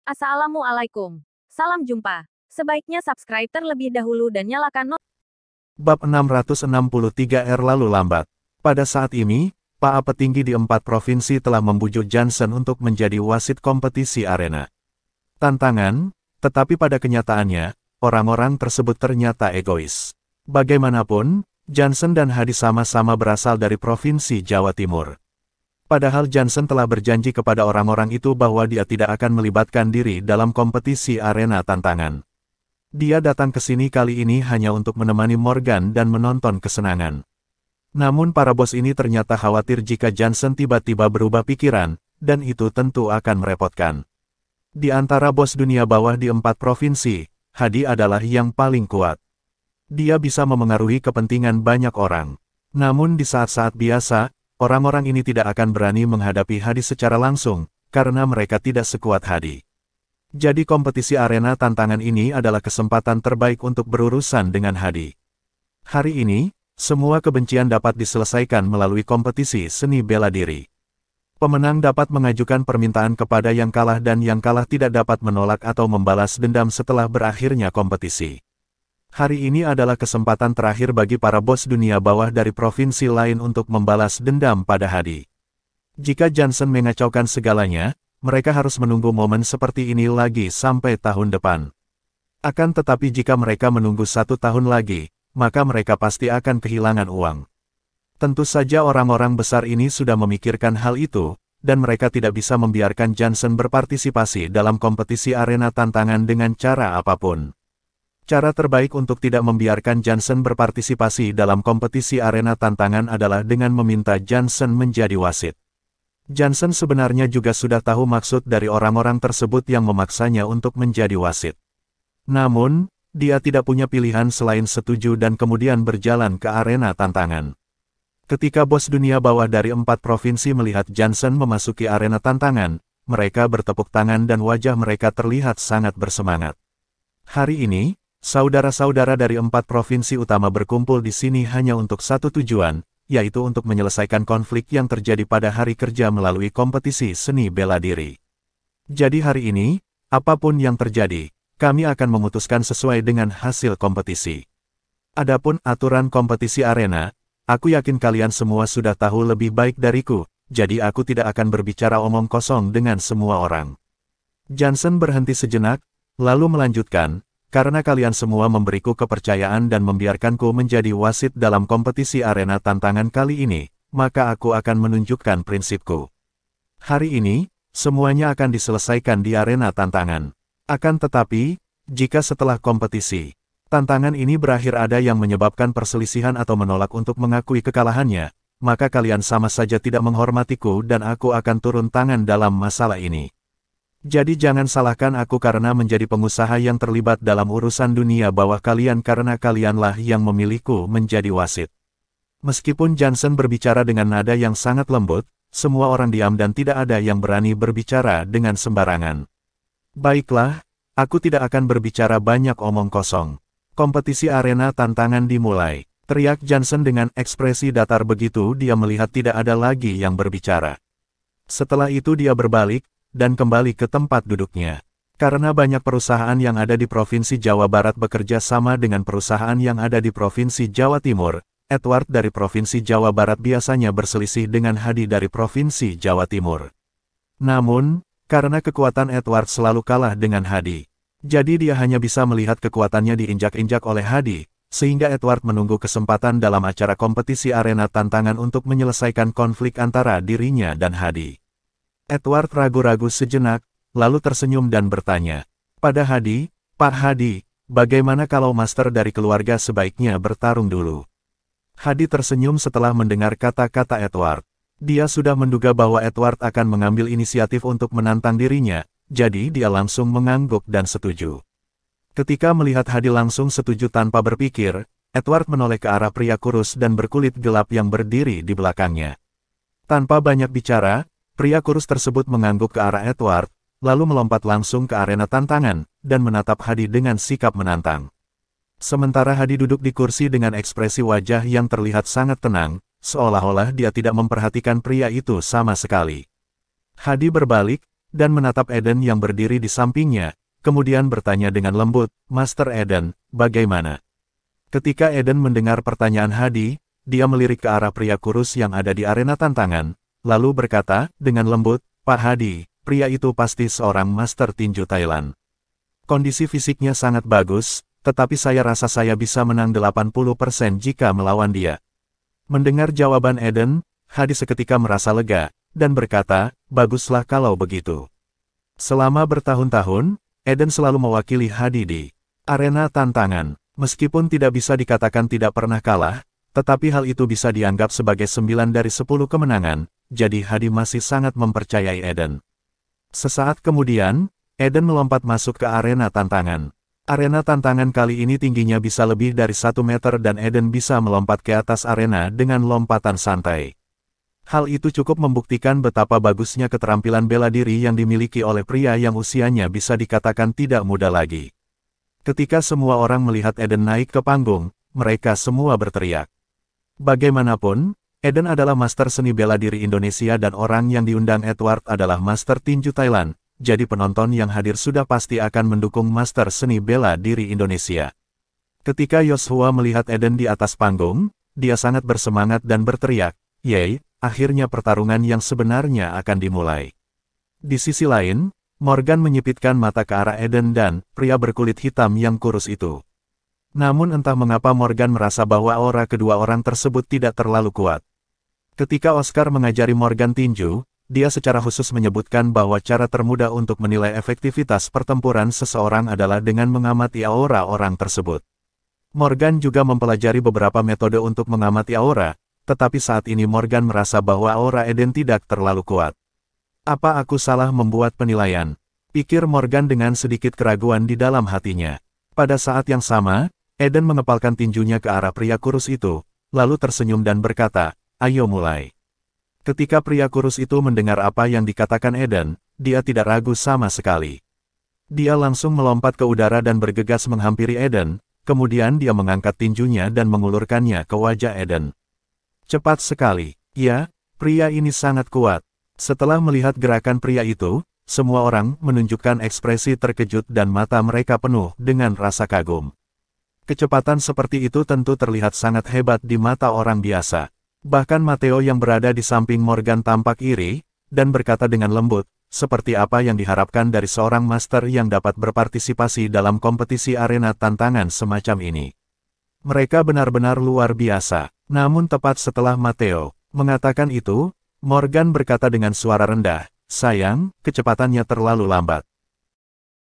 Assalamualaikum. Salam jumpa. Sebaiknya subscribe terlebih dahulu dan nyalakan Bab 663R lalu lambat. Pada saat ini, para petinggi di 4 provinsi telah membujuk Johnson untuk menjadi wasit kompetisi arena tantangan, tetapi pada kenyataannya, orang-orang tersebut ternyata egois. Bagaimanapun, Johnson dan Hadi sama-sama berasal dari Provinsi Jawa Timur. Padahal Johnson telah berjanji kepada orang-orang itu bahwa dia tidak akan melibatkan diri dalam kompetisi arena tantangan. Dia datang ke sini kali ini hanya untuk menemani Morgan dan menonton kesenangan. Namun para bos ini ternyata khawatir jika Johnson tiba-tiba berubah pikiran, dan itu tentu akan merepotkan. Di antara bos dunia bawah di 4 provinsi, Hadi adalah yang paling kuat. Dia bisa memengaruhi kepentingan banyak orang. Namun di saat-saat biasa, orang-orang ini tidak akan berani menghadapi Hadi secara langsung, karena mereka tidak sekuat Hadi. Jadi kompetisi arena tantangan ini adalah kesempatan terbaik untuk berurusan dengan Hadi. Hari ini, semua kebencian dapat diselesaikan melalui kompetisi seni bela diri. Pemenang dapat mengajukan permintaan kepada yang kalah dan yang kalah tidak dapat menolak atau membalas dendam setelah berakhirnya kompetisi. Hari ini adalah kesempatan terakhir bagi para bos dunia bawah dari provinsi lain untuk membalas dendam pada Hadi. Jika Johnson mengacaukan segalanya, mereka harus menunggu momen seperti ini lagi sampai tahun depan. Akan tetapi jika mereka menunggu 1 tahun lagi, maka mereka pasti akan kehilangan uang. Tentu saja orang-orang besar ini sudah memikirkan hal itu, dan mereka tidak bisa membiarkan Johnson berpartisipasi dalam kompetisi arena tantangan dengan cara apapun. Cara terbaik untuk tidak membiarkan Johnson berpartisipasi dalam kompetisi arena tantangan adalah dengan meminta Johnson menjadi wasit. Johnson sebenarnya juga sudah tahu maksud dari orang-orang tersebut yang memaksanya untuk menjadi wasit. Namun, dia tidak punya pilihan selain setuju dan kemudian berjalan ke arena tantangan. Ketika bos dunia bawah dari 4 provinsi melihat Johnson memasuki arena tantangan, mereka bertepuk tangan dan wajah mereka terlihat sangat bersemangat. Hari ini, saudara-saudara dari 4 provinsi utama berkumpul di sini hanya untuk satu tujuan, yaitu untuk menyelesaikan konflik yang terjadi pada hari kerja melalui kompetisi seni bela diri. Jadi hari ini, apapun yang terjadi, kami akan memutuskan sesuai dengan hasil kompetisi. Adapun aturan kompetisi arena, aku yakin kalian semua sudah tahu lebih baik dariku, jadi aku tidak akan berbicara omong kosong dengan semua orang. Johnson berhenti sejenak, lalu melanjutkan, karena kalian semua memberiku kepercayaan dan membiarkanku menjadi wasit dalam kompetisi arena tantangan kali ini, maka aku akan menunjukkan prinsipku. Hari ini, semuanya akan diselesaikan di arena tantangan. Akan tetapi, jika setelah kompetisi tantangan ini berakhir ada yang menyebabkan perselisihan atau menolak untuk mengakui kekalahannya, maka kalian sama saja tidak menghormatiku dan aku akan turun tangan dalam masalah ini. Jadi jangan salahkan aku karena menjadi pengusaha yang terlibat dalam urusan dunia bawah kalian karena kalianlah yang memilihku menjadi wasit. Meskipun Johnson berbicara dengan nada yang sangat lembut, semua orang diam dan tidak ada yang berani berbicara dengan sembarangan. Baiklah, aku tidak akan berbicara banyak omong kosong. Kompetisi arena tantangan dimulai, teriak Johnson dengan ekspresi datar begitu dia melihat tidak ada lagi yang berbicara. Setelah itu dia berbalik, dan kembali ke tempat duduknya. Karena banyak perusahaan yang ada di Provinsi Jawa Barat bekerja sama dengan perusahaan yang ada di Provinsi Jawa Timur, Edward dari Provinsi Jawa Barat biasanya berselisih dengan Hadi dari Provinsi Jawa Timur. Namun, karena kekuatan Edward selalu kalah dengan Hadi, jadi dia hanya bisa melihat kekuatannya diinjak-injak oleh Hadi, sehingga Edward menunggu kesempatan dalam acara kompetisi arena tantangan untuk menyelesaikan konflik antara dirinya dan Hadi. Edward ragu-ragu sejenak, lalu tersenyum dan bertanya pada Hadi, "Pak Hadi, bagaimana kalau master dari keluarga sebaiknya bertarung dulu?" Hadi tersenyum setelah mendengar kata-kata Edward. Dia sudah menduga bahwa Edward akan mengambil inisiatif untuk menantang dirinya, jadi dia langsung mengangguk dan setuju. Ketika melihat Hadi langsung setuju tanpa berpikir, Edward menoleh ke arah pria kurus dan berkulit gelap yang berdiri di belakangnya. Tanpa banyak bicara, pria kurus tersebut mengangguk ke arah Edward, lalu melompat langsung ke arena tantangan, dan menatap Hadi dengan sikap menantang. Sementara Hadi duduk di kursi dengan ekspresi wajah yang terlihat sangat tenang, seolah-olah dia tidak memperhatikan pria itu sama sekali. Hadi berbalik, dan menatap Eden yang berdiri di sampingnya, kemudian bertanya dengan lembut, "Master Eden, bagaimana?" Ketika Eden mendengar pertanyaan Hadi, dia melirik ke arah pria kurus yang ada di arena tantangan, lalu berkata, dengan lembut, "Pak Hadi, pria itu pasti seorang master tinju Thailand. Kondisi fisiknya sangat bagus, tetapi saya rasa saya bisa menang 80% jika melawan dia." Mendengar jawaban Eden, Hadi seketika merasa lega, dan berkata, "Baguslah kalau begitu." Selama bertahun-tahun, Eden selalu mewakili Hadi di arena tantangan. Meskipun tidak bisa dikatakan tidak pernah kalah, tetapi hal itu bisa dianggap sebagai 9 dari 10 kemenangan, jadi Hadi masih sangat mempercayai Eden. Sesaat kemudian, Eden melompat masuk ke arena tantangan. Arena tantangan kali ini tingginya bisa lebih dari 1 meter dan Eden bisa melompat ke atas arena dengan lompatan santai. Hal itu cukup membuktikan betapa bagusnya keterampilan bela diri yang dimiliki oleh pria yang usianya bisa dikatakan tidak muda lagi. Ketika semua orang melihat Eden naik ke panggung, mereka semua berteriak. Bagaimanapun, Eden adalah master seni bela diri Indonesia dan orang yang diundang Edward adalah master tinju Thailand, jadi penonton yang hadir sudah pasti akan mendukung master seni bela diri Indonesia. Ketika Joshua melihat Eden di atas panggung, dia sangat bersemangat dan berteriak, "Yeay, akhirnya pertarungan yang sebenarnya akan dimulai." Di sisi lain, Morgan menyipitkan mata ke arah Eden dan pria berkulit hitam yang kurus itu. Namun entah mengapa Morgan merasa bahwa aura kedua orang tersebut tidak terlalu kuat. Ketika Oscar mengajari Morgan tinju, dia secara khusus menyebutkan bahwa cara termudah untuk menilai efektivitas pertempuran seseorang adalah dengan mengamati aura orang tersebut. Morgan juga mempelajari beberapa metode untuk mengamati aura, tetapi saat ini Morgan merasa bahwa aura Eden tidak terlalu kuat. "Apa aku salah membuat penilaian?" pikir Morgan dengan sedikit keraguan di dalam hatinya. Pada saat yang sama, Eden mengepalkan tinjunya ke arah pria kurus itu, lalu tersenyum dan berkata, "Ayo mulai." Ketika pria kurus itu mendengar apa yang dikatakan Eden, dia tidak ragu sama sekali. Dia langsung melompat ke udara dan bergegas menghampiri Eden, kemudian dia mengangkat tinjunya dan mengulurkannya ke wajah Eden. Cepat sekali. Ya, pria ini sangat kuat. Setelah melihat gerakan pria itu, semua orang menunjukkan ekspresi terkejut dan mata mereka penuh dengan rasa kagum. Kecepatan seperti itu tentu terlihat sangat hebat di mata orang biasa. Bahkan Matteo yang berada di samping Morgan tampak iri, dan berkata dengan lembut, seperti apa yang diharapkan dari seorang master yang dapat berpartisipasi dalam kompetisi arena tantangan semacam ini. Mereka benar-benar luar biasa. Namun tepat setelah Matteo mengatakan itu, Morgan berkata dengan suara rendah, "Sayang, kecepatannya terlalu lambat."